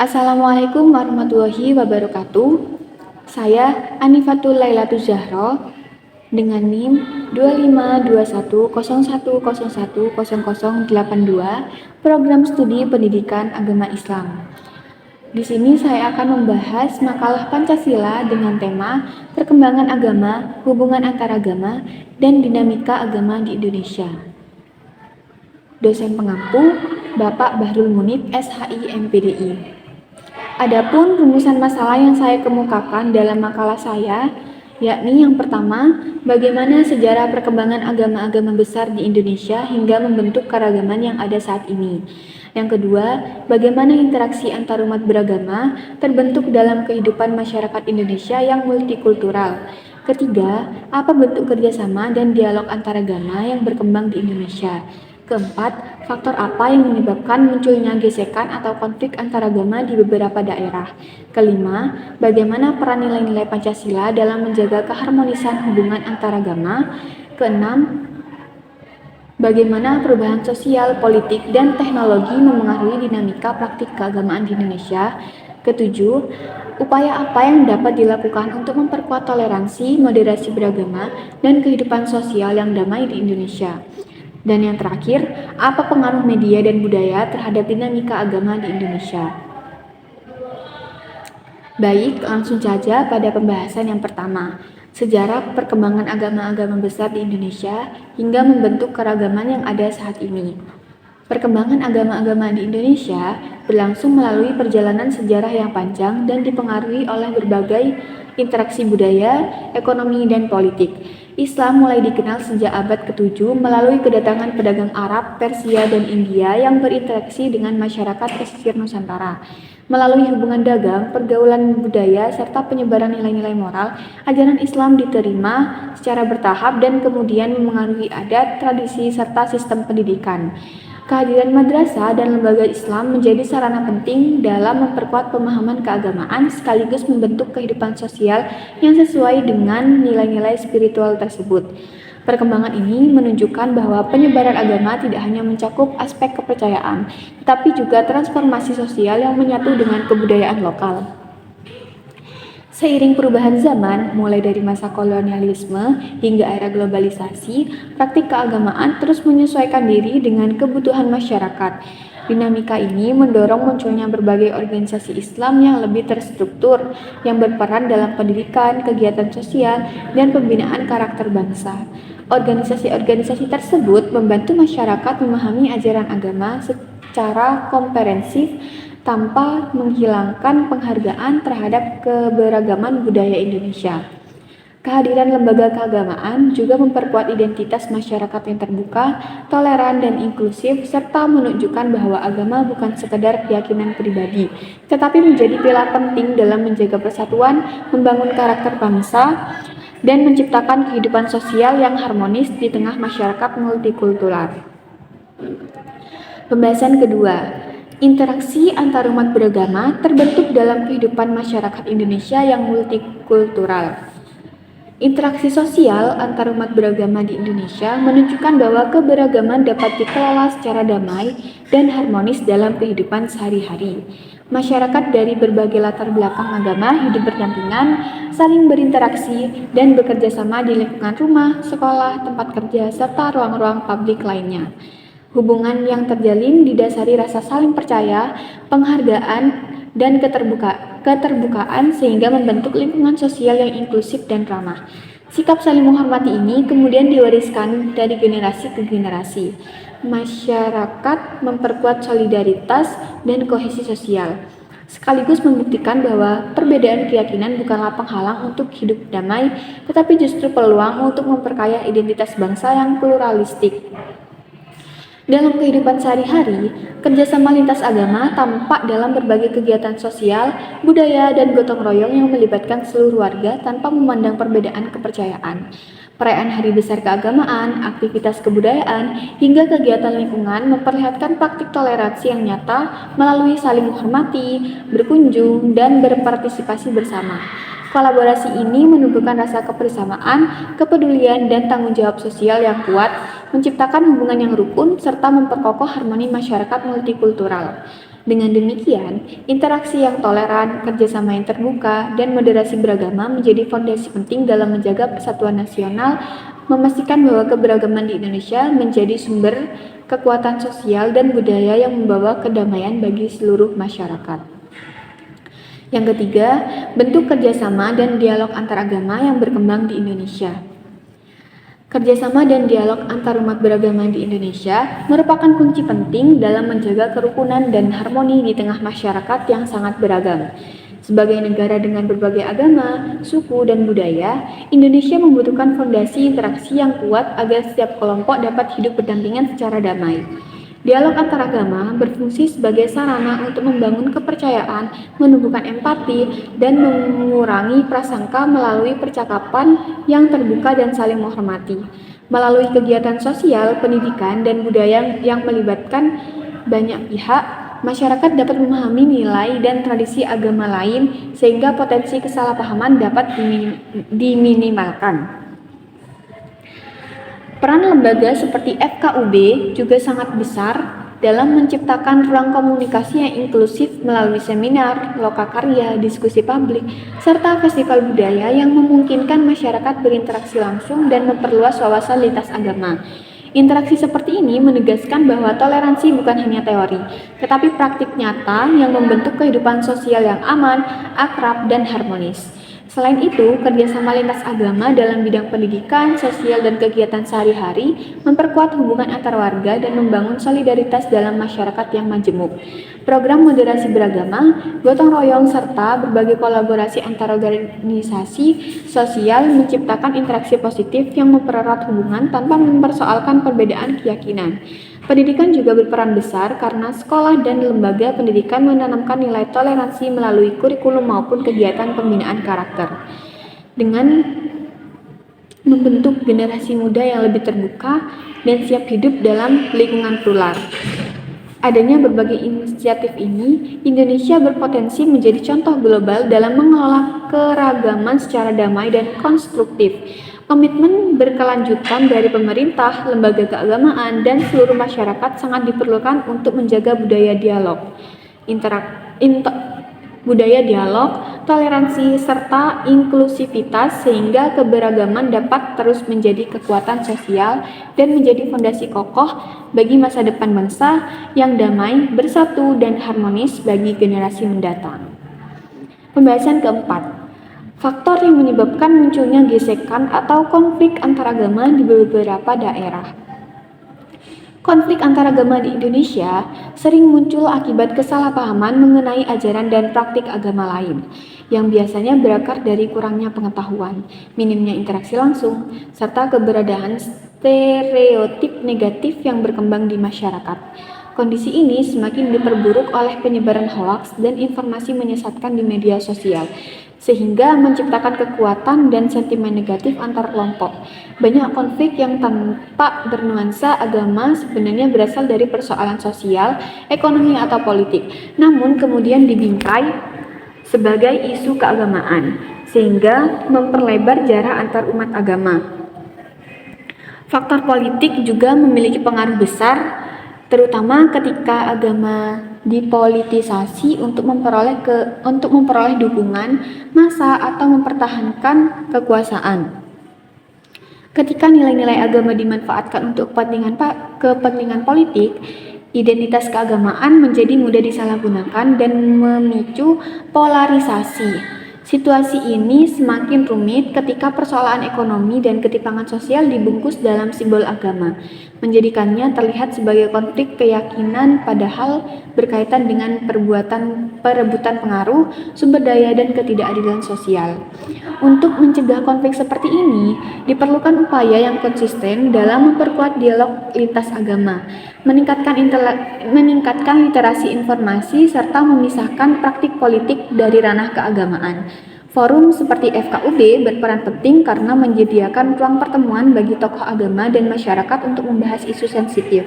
Assalamualaikum warahmatullahi wabarakatuh. Saya Anifatul Lailatul Zahra dengan NIM 252101010082 Program Studi Pendidikan Agama Islam. Di sini saya akan membahas makalah Pancasila dengan tema Perkembangan Agama, Hubungan Antaragama, dan Dinamika Agama di Indonesia. Dosen pengampu Bapak Bahrul Munib, SHI MPDI. Adapun rumusan masalah yang saya kemukakan dalam makalah saya, yakni yang pertama, bagaimana sejarah perkembangan agama-agama besar di Indonesia hingga membentuk keragaman yang ada saat ini. Yang kedua, bagaimana interaksi antarumat beragama terbentuk dalam kehidupan masyarakat Indonesia yang multikultural. Ketiga, apa bentuk kerjasama dan dialog antaragama yang berkembang di Indonesia. Keempat, faktor apa yang menyebabkan munculnya gesekan atau konflik antaragama di beberapa daerah. Kelima, bagaimana peran nilai-nilai Pancasila dalam menjaga keharmonisan hubungan antaragama. Keenam, bagaimana perubahan sosial, politik, dan teknologi memengaruhi dinamika praktik keagamaan di Indonesia. Ketujuh, upaya apa yang dapat dilakukan untuk memperkuat toleransi, moderasi beragama, dan kehidupan sosial yang damai di Indonesia. Dan yang terakhir, apa pengaruh media dan budaya terhadap dinamika agama di Indonesia? Baik, langsung saja pada pembahasan yang pertama. Sejarah perkembangan agama-agama besar di Indonesia hingga membentuk keragaman yang ada saat ini. Perkembangan agama-agama di Indonesia berlangsung melalui perjalanan sejarah yang panjang dan dipengaruhi oleh berbagai interaksi budaya, ekonomi, dan politik. Islam mulai dikenal sejak abad ke-7 melalui kedatangan pedagang Arab, Persia, dan India yang berinteraksi dengan masyarakat pesisir Nusantara. Melalui hubungan dagang, pergaulan budaya, serta penyebaran nilai-nilai moral, ajaran Islam diterima secara bertahap dan kemudian memengaruhi adat, tradisi, serta sistem pendidikan. Kehadiran madrasah dan lembaga Islam menjadi sarana penting dalam memperkuat pemahaman keagamaan sekaligus membentuk kehidupan sosial yang sesuai dengan nilai-nilai spiritual tersebut. Perkembangan ini menunjukkan bahwa penyebaran agama tidak hanya mencakup aspek kepercayaan, tetapi juga transformasi sosial yang menyatu dengan kebudayaan lokal. Seiring perubahan zaman, mulai dari masa kolonialisme hingga era globalisasi, praktik keagamaan terus menyesuaikan diri dengan kebutuhan masyarakat. Dinamika ini mendorong munculnya berbagai organisasi Islam yang lebih terstruktur, yang berperan dalam pendidikan, kegiatan sosial, dan pembinaan karakter bangsa. Organisasi-organisasi tersebut membantu masyarakat memahami ajaran agama secara komprehensif, tanpa menghilangkan penghargaan terhadap keberagaman budaya Indonesia. Kehadiran lembaga keagamaan juga memperkuat identitas masyarakat yang terbuka, toleran, dan inklusif, serta menunjukkan bahwa agama bukan sekedar keyakinan pribadi, tetapi menjadi pilar penting dalam menjaga persatuan, membangun karakter bangsa, dan menciptakan kehidupan sosial yang harmonis di tengah masyarakat multikultural. Pembahasan kedua, interaksi antarumat beragama terbentuk dalam kehidupan masyarakat Indonesia yang multikultural. Interaksi sosial antarumat beragama di Indonesia menunjukkan bahwa keberagaman dapat dikelola secara damai dan harmonis dalam kehidupan sehari-hari. Masyarakat dari berbagai latar belakang agama hidup berdampingan, saling berinteraksi, dan bekerja sama di lingkungan rumah, sekolah, tempat kerja, serta ruang-ruang publik lainnya. Hubungan yang terjalin didasari rasa saling percaya, penghargaan, dan keterbukaan sehingga membentuk lingkungan sosial yang inklusif dan ramah. Sikap saling menghormati ini kemudian diwariskan dari generasi ke generasi. Masyarakat memperkuat solidaritas dan kohesi sosial, sekaligus membuktikan bahwa perbedaan keyakinan bukanlah penghalang untuk hidup damai, tetapi justru peluang untuk memperkaya identitas bangsa yang pluralistik. Dalam kehidupan sehari-hari, kerjasama lintas agama tampak dalam berbagai kegiatan sosial, budaya, dan gotong royong yang melibatkan seluruh warga tanpa memandang perbedaan kepercayaan. Perayaan hari besar keagamaan, aktivitas kebudayaan, hingga kegiatan lingkungan memperlihatkan praktik toleransi yang nyata melalui saling menghormati, berkunjung, dan berpartisipasi bersama. Kolaborasi ini menumbuhkan rasa kebersamaan, kepedulian, dan tanggung jawab sosial yang kuat, menciptakan hubungan yang rukun, serta memperkokoh harmoni masyarakat multikultural. Dengan demikian, interaksi yang toleran, kerjasama yang terbuka, dan moderasi beragama menjadi fondasi penting dalam menjaga persatuan nasional, memastikan bahwa keberagaman di Indonesia menjadi sumber kekuatan sosial dan budaya yang membawa kedamaian bagi seluruh masyarakat. Yang ketiga, bentuk kerjasama dan dialog antaragama yang berkembang di Indonesia. Kerjasama dan dialog antarumat beragama di Indonesia merupakan kunci penting dalam menjaga kerukunan dan harmoni di tengah masyarakat yang sangat beragam. Sebagai negara dengan berbagai agama, suku, dan budaya, Indonesia membutuhkan fondasi interaksi yang kuat agar setiap kelompok dapat hidup berdampingan secara damai. Dialog antaragama berfungsi sebagai sarana untuk membangun kepercayaan, menumbuhkan empati, dan mengurangi prasangka melalui percakapan yang terbuka dan saling menghormati. Melalui kegiatan sosial, pendidikan, dan budaya yang melibatkan banyak pihak, masyarakat dapat memahami nilai dan tradisi agama lain sehingga potensi kesalahpahaman dapat diminimalkan. Peran lembaga seperti FKUB juga sangat besar dalam menciptakan ruang komunikasi yang inklusif melalui seminar, lokakarya, diskusi publik, serta festival budaya yang memungkinkan masyarakat berinteraksi langsung dan memperluas wawasan lintas agama. Interaksi seperti ini menegaskan bahwa toleransi bukan hanya teori, tetapi praktik nyata yang membentuk kehidupan sosial yang aman, akrab, dan harmonis. Selain itu, kerjasama lintas agama dalam bidang pendidikan, sosial, dan kegiatan sehari-hari memperkuat hubungan antar warga dan membangun solidaritas dalam masyarakat yang majemuk. Program moderasi beragama, gotong royong, serta berbagai kolaborasi antar organisasi sosial menciptakan interaksi positif yang mempererat hubungan tanpa mempersoalkan perbedaan keyakinan. Pendidikan juga berperan besar karena sekolah dan lembaga pendidikan menanamkan nilai toleransi melalui kurikulum maupun kegiatan pembinaan karakter. Dengan membentuk generasi muda yang lebih terbuka dan siap hidup dalam lingkungan plural. Adanya berbagai inisiatif ini, Indonesia berpotensi menjadi contoh global dalam mengelola keragaman secara damai dan konstruktif. Komitmen berkelanjutan dari pemerintah, lembaga keagamaan, dan seluruh masyarakat sangat diperlukan untuk menjaga budaya dialog, toleransi, serta inklusivitas sehingga keberagaman dapat terus menjadi kekuatan sosial dan menjadi fondasi kokoh bagi masa depan bangsa yang damai, bersatu, dan harmonis bagi generasi mendatang. Pembahasan keempat. Faktor yang menyebabkan munculnya gesekan atau konflik antaragama di beberapa daerah. Konflik antaragama di Indonesia sering muncul akibat kesalahpahaman mengenai ajaran dan praktik agama lain, yang biasanya berakar dari kurangnya pengetahuan, minimnya interaksi langsung, serta keberadaan stereotip negatif yang berkembang di masyarakat. Kondisi ini semakin diperburuk oleh penyebaran hoaks dan informasi menyesatkan di media sosial, sehingga menciptakan kekuatan dan sentimen negatif antar kelompok. Banyak konflik yang tampak bernuansa agama sebenarnya berasal dari persoalan sosial, ekonomi, atau politik, namun kemudian dibingkai sebagai isu keagamaan, sehingga memperlebar jarak antar umat agama. Faktor politik juga memiliki pengaruh besar, terutama ketika agama dipolitisasi untuk memperoleh dukungan massa atau mempertahankan kekuasaan. Ketika nilai-nilai agama dimanfaatkan untuk kepentingan politik, identitas keagamaan menjadi mudah disalahgunakan dan memicu polarisasi. Situasi ini semakin rumit ketika persoalan ekonomi dan ketimpangan sosial dibungkus dalam simbol agama, menjadikannya terlihat sebagai konflik keyakinan padahal berkaitan dengan perebutan pengaruh, sumber daya, dan ketidakadilan sosial. Untuk mencegah konflik seperti ini, diperlukan upaya yang konsisten dalam memperkuat dialog lintas agama, meningkatkan literasi informasi, serta memisahkan praktik politik dari ranah keagamaan. Forum seperti FKUB berperan penting karena menyediakan ruang pertemuan bagi tokoh agama dan masyarakat untuk membahas isu sensitif,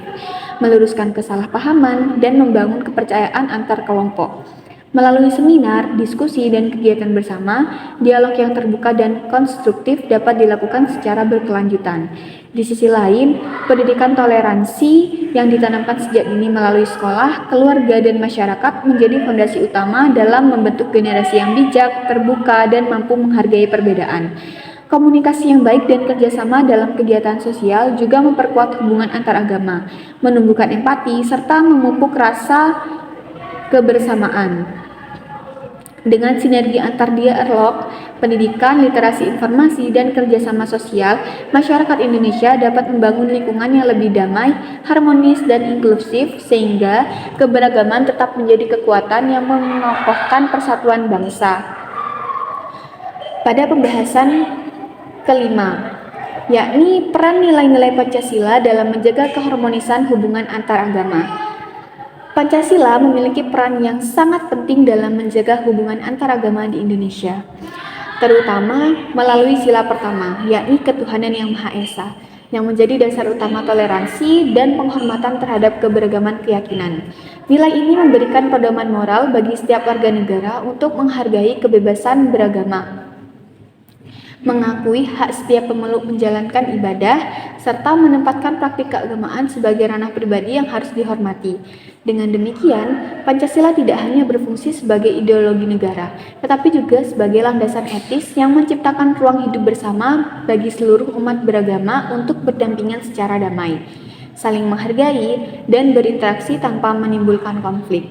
meluruskan kesalahpahaman, dan membangun kepercayaan antar kelompok. Melalui seminar, diskusi, dan kegiatan bersama, dialog yang terbuka dan konstruktif dapat dilakukan secara berkelanjutan. Di sisi lain, pendidikan toleransi yang ditanamkan sejak dini melalui sekolah, keluarga, dan masyarakat menjadi fondasi utama dalam membentuk generasi yang bijak, terbuka, dan mampu menghargai perbedaan. Komunikasi yang baik dan kerjasama dalam kegiatan sosial juga memperkuat hubungan antar agama, menumbuhkan empati, serta memupuk rasa kebersamaan. Dengan sinergi antar dialog, pendidikan, literasi informasi, dan kerjasama sosial, masyarakat Indonesia dapat membangun lingkungan yang lebih damai, harmonis, dan inklusif, sehingga keberagaman tetap menjadi kekuatan yang mengokohkan persatuan bangsa. Pada pembahasan kelima, yakni peran nilai-nilai Pancasila dalam menjaga keharmonisan hubungan antar agama. Pancasila memiliki peran yang sangat penting dalam menjaga hubungan antaragama di Indonesia, terutama melalui sila pertama, yakni ketuhanan yang Maha Esa, yang menjadi dasar utama toleransi dan penghormatan terhadap keberagaman keyakinan. Nilai ini memberikan pedoman moral bagi setiap warga negara untuk menghargai kebebasan beragama, mengakui hak setiap pemeluk menjalankan ibadah, serta menempatkan praktik keagamaan sebagai ranah pribadi yang harus dihormati. Dengan demikian, Pancasila tidak hanya berfungsi sebagai ideologi negara, tetapi juga sebagai landasan etis yang menciptakan ruang hidup bersama bagi seluruh umat beragama untuk berdampingan secara damai, saling menghargai, dan berinteraksi tanpa menimbulkan konflik.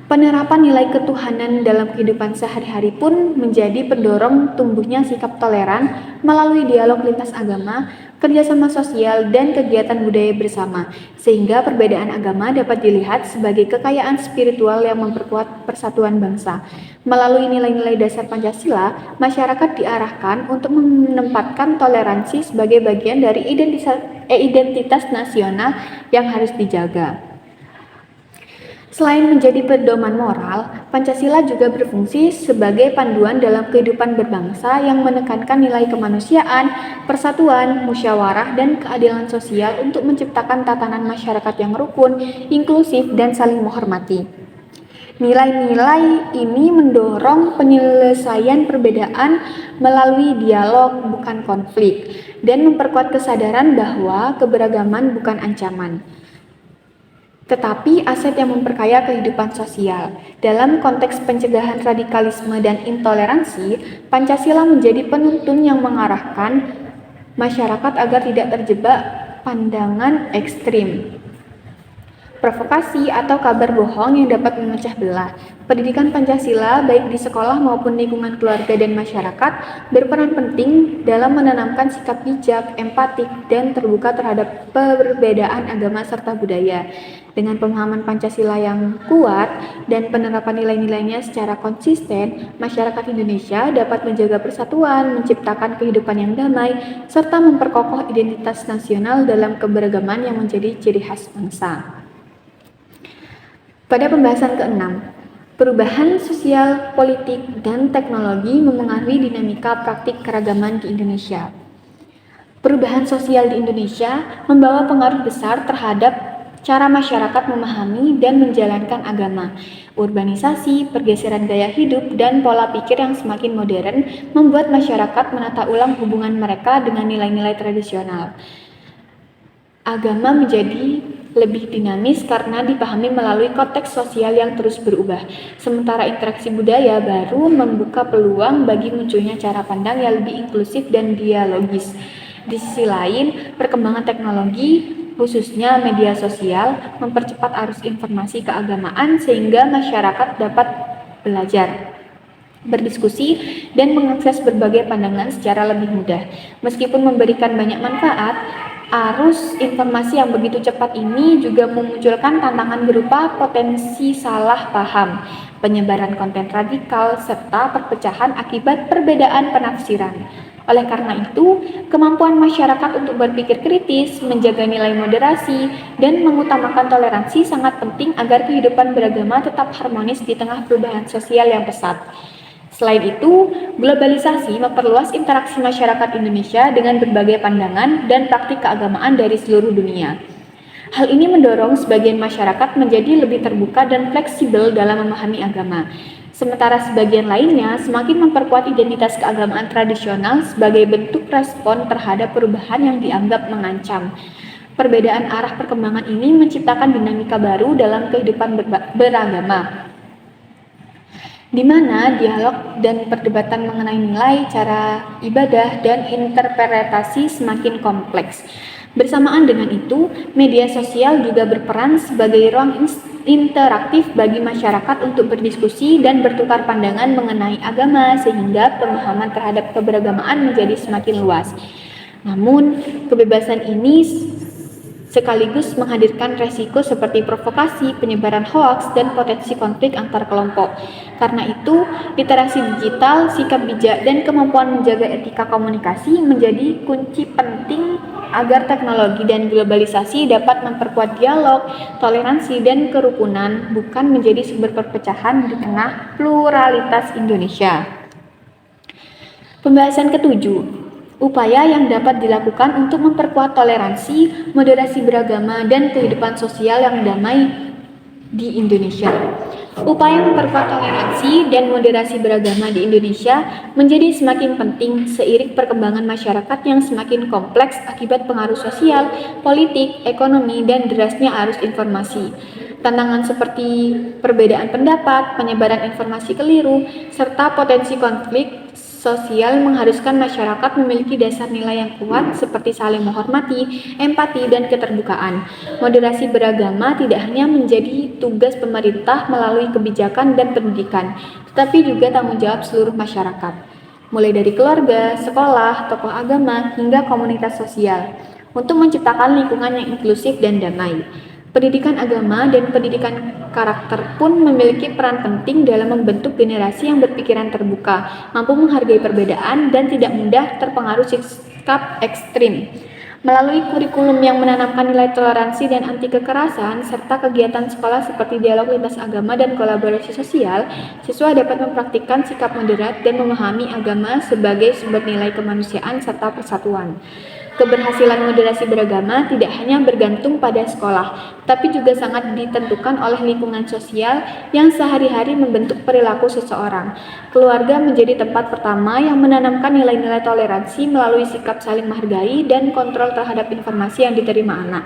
Penerapan nilai ketuhanan dalam kehidupan sehari-hari pun menjadi pendorong tumbuhnya sikap toleran melalui dialog lintas agama, kerjasama sosial, dan kegiatan budaya bersama, sehingga perbedaan agama dapat dilihat sebagai kekayaan spiritual yang memperkuat persatuan bangsa. Melalui nilai-nilai dasar Pancasila, masyarakat diarahkan untuk menempatkan toleransi sebagai bagian dari identitas nasional yang harus dijaga. Selain menjadi pedoman moral, Pancasila juga berfungsi sebagai panduan dalam kehidupan berbangsa yang menekankan nilai kemanusiaan, persatuan, musyawarah, dan keadilan sosial untuk menciptakan tatanan masyarakat yang rukun, inklusif, dan saling menghormati. Nilai-nilai ini mendorong penyelesaian perbedaan melalui dialog, bukan konflik, dan memperkuat kesadaran bahwa keberagaman bukan ancaman, tetapi aset yang memperkaya kehidupan sosial. Dalam konteks pencegahan radikalisme dan intoleransi, Pancasila menjadi penuntun yang mengarahkan masyarakat agar tidak terjebak pandangan ekstrim, provokasi, atau kabar bohong yang dapat memecah belah. Pendidikan Pancasila, baik di sekolah maupun lingkungan keluarga dan masyarakat, berperan penting dalam menanamkan sikap bijak, empatik, dan terbuka terhadap perbedaan agama serta budaya. Dengan pemahaman Pancasila yang kuat dan penerapan nilai-nilainya secara konsisten, masyarakat Indonesia dapat menjaga persatuan, menciptakan kehidupan yang damai, serta memperkokoh identitas nasional dalam keberagaman yang menjadi ciri khas bangsa. Pada pembahasan ke-6, perubahan sosial, politik, dan teknologi memengaruhi dinamika praktik keragaman di Indonesia. Perubahan sosial di Indonesia membawa pengaruh besar terhadap cara masyarakat memahami dan menjalankan agama. Urbanisasi, pergeseran gaya hidup, dan pola pikir yang semakin modern membuat masyarakat menata ulang hubungan mereka dengan nilai-nilai tradisional. Agama menjadi lebih dinamis karena dipahami melalui konteks sosial yang terus berubah. Sementara interaksi budaya baru membuka peluang bagi munculnya cara pandang yang lebih inklusif dan dialogis. Di sisi lain, perkembangan teknologi, khususnya media sosial, mempercepat arus informasi keagamaan sehingga masyarakat dapat belajar, berdiskusi, dan mengakses berbagai pandangan secara lebih mudah. Meskipun memberikan banyak manfaat, arus informasi yang begitu cepat ini juga memunculkan tantangan berupa potensi salah paham, penyebaran konten radikal, serta perpecahan akibat perbedaan penafsiran. Oleh karena itu, kemampuan masyarakat untuk berpikir kritis, menjaga nilai moderasi, dan mengutamakan toleransi sangat penting agar kehidupan beragama tetap harmonis di tengah perubahan sosial yang pesat. Selain itu, globalisasi memperluas interaksi masyarakat Indonesia dengan berbagai pandangan dan praktik keagamaan dari seluruh dunia. Hal ini mendorong sebagian masyarakat menjadi lebih terbuka dan fleksibel dalam memahami agama. Sementara sebagian lainnya semakin memperkuat identitas keagamaan tradisional sebagai bentuk respon terhadap perubahan yang dianggap mengancam. Perbedaan arah perkembangan ini menciptakan dinamika baru dalam kehidupan beragama, di mana dialog dan perdebatan mengenai nilai, cara ibadah, dan interpretasi semakin kompleks. Bersamaan dengan itu, media sosial juga berperan sebagai ruang interaktif bagi masyarakat untuk berdiskusi dan bertukar pandangan mengenai agama, sehingga pemahaman terhadap keberagamaan menjadi semakin luas. Namun, kebebasan ini sekaligus menghadirkan resiko seperti provokasi, penyebaran hoaks, dan potensi konflik antar kelompok. Karena itu, literasi digital, sikap bijak, dan kemampuan menjaga etika komunikasi menjadi kunci penting agar teknologi dan globalisasi dapat memperkuat dialog, toleransi, dan kerukunan, bukan menjadi sumber perpecahan di tengah pluralitas Indonesia. Pembahasan ketujuh, upaya yang dapat dilakukan untuk memperkuat toleransi, moderasi beragama, dan kehidupan sosial yang damai di Indonesia. Upaya memperkuat toleransi dan moderasi beragama di Indonesia menjadi semakin penting seiring perkembangan masyarakat yang semakin kompleks akibat pengaruh sosial, politik, ekonomi, dan derasnya arus informasi. Tantangan seperti perbedaan pendapat, penyebaran informasi keliru, serta potensi konflik sosial mengharuskan masyarakat memiliki dasar nilai yang kuat seperti saling menghormati, empati, dan keterbukaan. Moderasi beragama tidak hanya menjadi tugas pemerintah melalui kebijakan dan pendidikan, tetapi juga tanggung jawab seluruh masyarakat, mulai dari keluarga, sekolah, tokoh agama, hingga komunitas sosial, untuk menciptakan lingkungan yang inklusif dan damai. Pendidikan agama dan pendidikan karakter pun memiliki peran penting dalam membentuk generasi yang berpikiran terbuka, mampu menghargai perbedaan, dan tidak mudah terpengaruh sikap ekstrim. Melalui kurikulum yang menanamkan nilai toleransi dan anti kekerasan, serta kegiatan sekolah seperti dialog lintas agama dan kolaborasi sosial, siswa dapat mempraktikkan sikap moderat dan memahami agama sebagai sumber nilai kemanusiaan serta persatuan. Keberhasilan moderasi beragama tidak hanya bergantung pada sekolah, tapi juga sangat ditentukan oleh lingkungan sosial yang sehari-hari membentuk perilaku seseorang. Keluarga menjadi tempat pertama yang menanamkan nilai-nilai toleransi melalui sikap saling menghargai dan kontrol terhadap informasi yang diterima anak.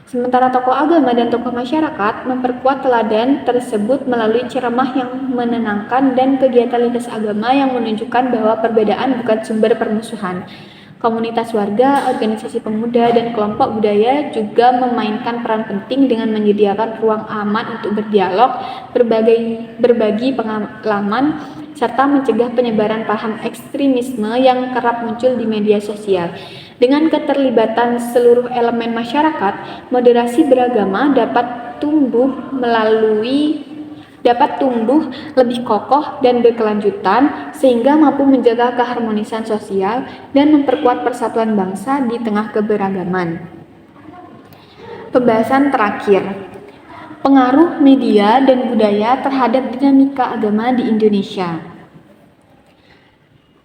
Sementara tokoh agama dan tokoh masyarakat memperkuat teladan tersebut melalui ceramah yang menenangkan dan kegiatan lintas agama yang menunjukkan bahwa perbedaan bukan sumber permusuhan. Komunitas warga, organisasi pemuda, dan kelompok budaya juga memainkan peran penting dengan menyediakan ruang aman untuk berdialog, berbagi pengalaman, serta mencegah penyebaran paham ekstremisme yang kerap muncul di media sosial. Dengan keterlibatan seluruh elemen masyarakat, moderasi beragama dapat tumbuh lebih kokoh dan berkelanjutan sehingga mampu menjaga keharmonisan sosial dan memperkuat persatuan bangsa di tengah keberagaman. Pembahasan terakhir, pengaruh media dan budaya terhadap dinamika agama di Indonesia.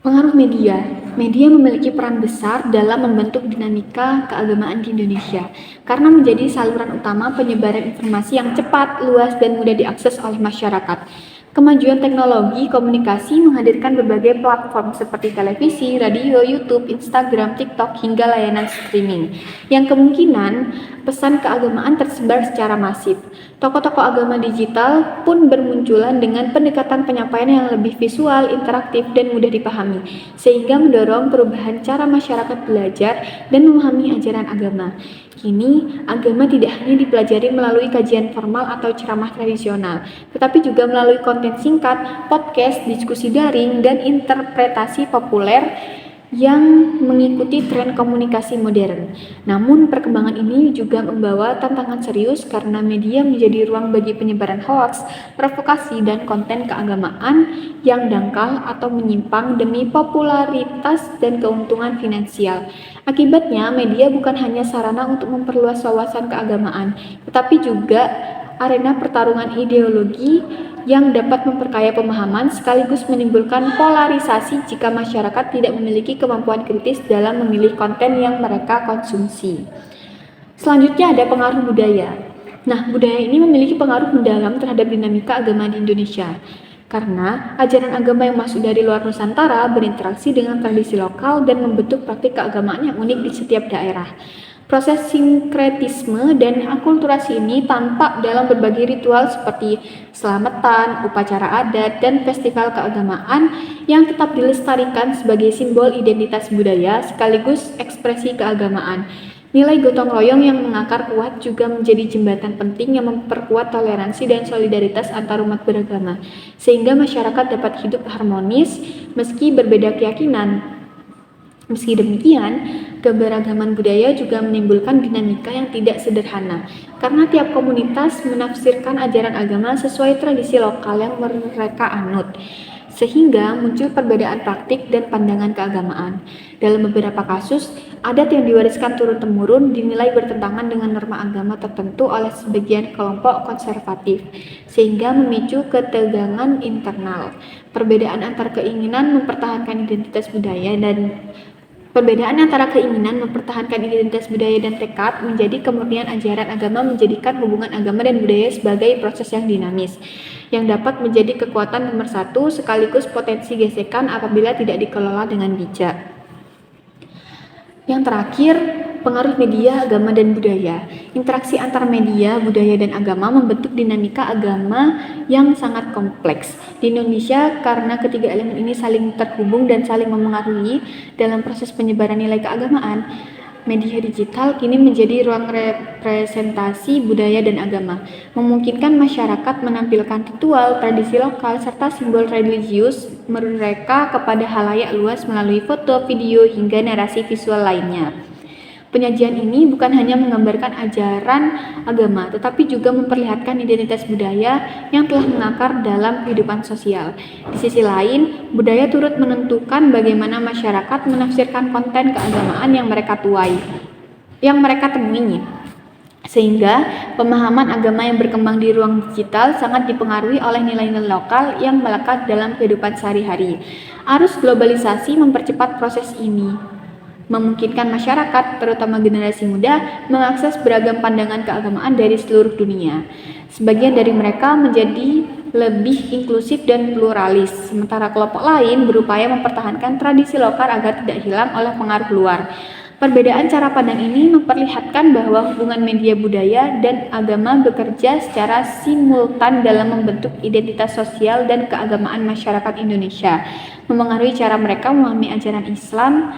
Pengaruh media memiliki peran besar dalam membentuk dinamika keagamaan di Indonesia karena menjadi saluran utama penyebaran informasi yang cepat, luas, dan mudah diakses oleh masyarakat. Kemajuan teknologi komunikasi menghadirkan berbagai platform seperti televisi, radio, YouTube, Instagram, TikTok, hingga layanan streaming, yang kemungkinan pesan keagamaan tersebar secara masif. Tokoh-tokoh agama digital pun bermunculan dengan pendekatan penyampaian yang lebih visual, interaktif, dan mudah dipahami, sehingga mendorong perubahan cara masyarakat belajar dan memahami ajaran agama. Kini, agama tidak hanya dipelajari melalui kajian formal atau ceramah tradisional, tetapi juga melalui konten singkat, podcast, diskusi daring, dan interpretasi populer yang mengikuti tren komunikasi modern. Namun, perkembangan ini juga membawa tantangan serius karena media menjadi ruang bagi penyebaran hoaks, provokasi, dan konten keagamaan yang dangkal atau menyimpang demi popularitas dan keuntungan finansial. Akibatnya, media bukan hanya sarana untuk memperluas wawasan keagamaan, tetapi juga arena pertarungan ideologi yang dapat memperkaya pemahaman sekaligus menimbulkan polarisasi jika masyarakat tidak memiliki kemampuan kritis dalam memilih konten yang mereka konsumsi. Selanjutnya ada pengaruh budaya. Nah, budaya ini memiliki pengaruh mendalam terhadap dinamika agama di Indonesia. karena ajaran agama yang masuk dari luar Nusantara berinteraksi dengan tradisi lokal dan membentuk praktik keagamaan yang unik di setiap daerah. Proses sinkretisme dan akulturasi ini tampak dalam berbagai ritual seperti selamatan, upacara adat, dan festival keagamaan yang tetap dilestarikan sebagai simbol identitas budaya sekaligus ekspresi keagamaan. Nilai gotong royong yang mengakar kuat juga menjadi jembatan penting yang memperkuat toleransi dan solidaritas antar umat beragama, sehingga masyarakat dapat hidup harmonis meski berbeda keyakinan. Meski demikian, keberagaman budaya juga menimbulkan dinamika yang tidak sederhana, karena tiap komunitas menafsirkan ajaran agama sesuai tradisi lokal yang mereka anut, sehingga muncul perbedaan praktik dan pandangan keagamaan. Dalam beberapa kasus, adat yang diwariskan turun-temurun dinilai bertentangan dengan norma agama tertentu oleh sebagian kelompok konservatif, sehingga memicu ketegangan internal. Perbedaan antara keinginan mempertahankan identitas budaya dan tekad menjadi kemurnian ajaran agama menjadikan hubungan agama dan budaya sebagai proses yang dinamis, yang dapat menjadi kekuatan pemersatu sekaligus potensi gesekan apabila tidak dikelola dengan bijak. Yang terakhir, pengaruh media, agama, dan budaya. Interaksi antar media, budaya, dan agama membentuk dinamika agama yang sangat kompleks. Di Indonesia, karena ketiga elemen ini saling terhubung dan saling memengaruhi dalam proses penyebaran nilai keagamaan, media digital kini menjadi ruang representasi budaya dan agama, memungkinkan masyarakat menampilkan ritual, tradisi lokal, serta simbol religius mereka kepada halayak luas melalui foto, video, hingga narasi visual lainnya. Penyajian ini bukan hanya menggambarkan ajaran agama, tetapi juga memperlihatkan identitas budaya yang telah mengakar dalam kehidupan sosial. Di sisi lain, budaya turut menentukan bagaimana masyarakat menafsirkan konten keagamaan yang mereka temui. Sehingga pemahaman agama yang berkembang di ruang digital sangat dipengaruhi oleh nilai-nilai lokal yang melekat dalam kehidupan sehari-hari. Arus globalisasi mempercepat proses ini, memungkinkan masyarakat, terutama generasi muda, mengakses beragam pandangan keagamaan dari seluruh dunia. Sebagian dari mereka menjadi lebih inklusif dan pluralis, sementara kelompok lain berupaya mempertahankan tradisi lokal agar tidak hilang oleh pengaruh luar. Perbedaan cara pandang ini memperlihatkan bahwa hubungan media budaya dan agama bekerja secara simultan dalam membentuk identitas sosial dan keagamaan masyarakat Indonesia, memengaruhi cara mereka memahami ajaran Islam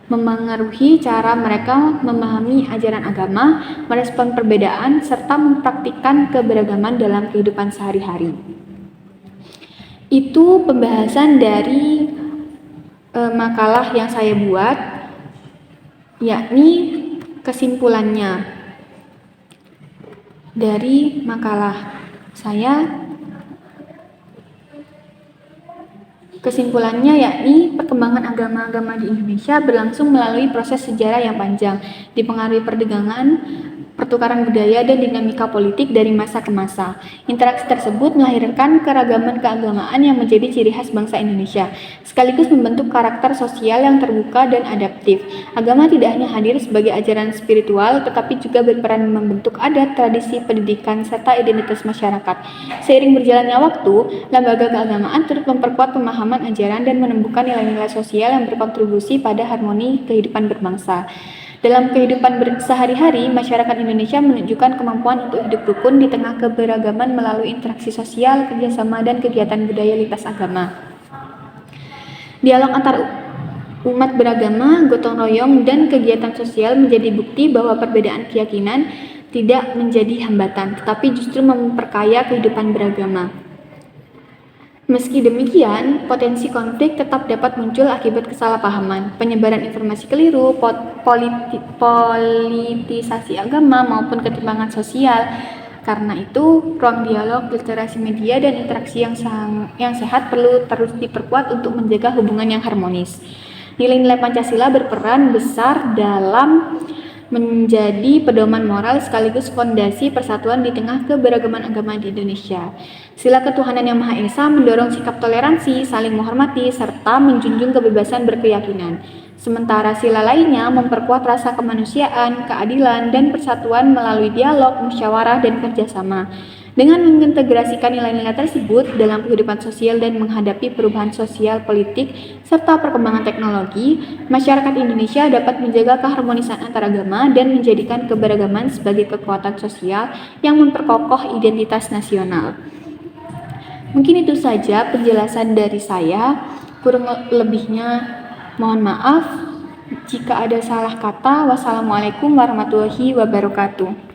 memengaruhi cara mereka memahami ajaran agama, merespon perbedaan, serta mempraktikkan keberagaman dalam kehidupan sehari-hari. Itu pembahasan dari makalah yang saya buat, yakni kesimpulannya dari makalah saya. Kesimpulannya yakni perkembangan agama-agama di Indonesia berlangsung melalui proses sejarah yang panjang, dipengaruhi perdagangan, pertukaran budaya, dan dinamika politik dari masa ke masa. Interaksi tersebut melahirkan keragaman keagamaan yang menjadi ciri khas bangsa Indonesia, sekaligus membentuk karakter sosial yang terbuka dan adaptif. Agama tidak hanya hadir sebagai ajaran spiritual, tetapi juga berperan membentuk adat, tradisi, pendidikan, serta identitas masyarakat. Seiring berjalannya waktu, lembaga keagamaan turut memperkuat pemahaman ajaran dan menumbuhkan nilai-nilai sosial yang berkontribusi pada harmoni kehidupan berbangsa. Dalam kehidupan sehari-hari, masyarakat Indonesia menunjukkan kemampuan untuk hidup rukun di tengah keberagaman melalui interaksi sosial, kerjasama, dan kegiatan budaya lintas agama. Dialog antar umat beragama, gotong royong, dan kegiatan sosial menjadi bukti bahwa perbedaan keyakinan tidak menjadi hambatan, tetapi justru memperkaya kehidupan beragama. Meski demikian, potensi konflik tetap dapat muncul akibat kesalahpahaman, penyebaran informasi keliru, politisasi agama, maupun ketimpangan sosial. Karena itu, ruang dialog, literasi media, dan interaksi yang sehat perlu terus diperkuat untuk menjaga hubungan yang harmonis. Nilai-nilai Pancasila berperan besar dalam menjadi pedoman moral sekaligus fondasi persatuan di tengah keberagaman agama di Indonesia. Sila Ketuhanan Yang Maha Esa mendorong sikap toleransi, saling menghormati, serta menjunjung kebebasan berkeyakinan. Sementara sila lainnya memperkuat rasa kemanusiaan, keadilan, dan persatuan melalui dialog, musyawarah, dan kerjasama. Dengan mengintegrasikan nilai-nilai tersebut dalam kehidupan sosial dan menghadapi perubahan sosial, politik, serta perkembangan teknologi, masyarakat Indonesia dapat menjaga keharmonisan antaragama dan menjadikan keberagaman sebagai kekuatan sosial yang memperkokoh identitas nasional. Mungkin itu saja penjelasan dari saya, kurang lebihnya mohon maaf. Jika ada salah kata, wassalamualaikum warahmatullahi wabarakatuh.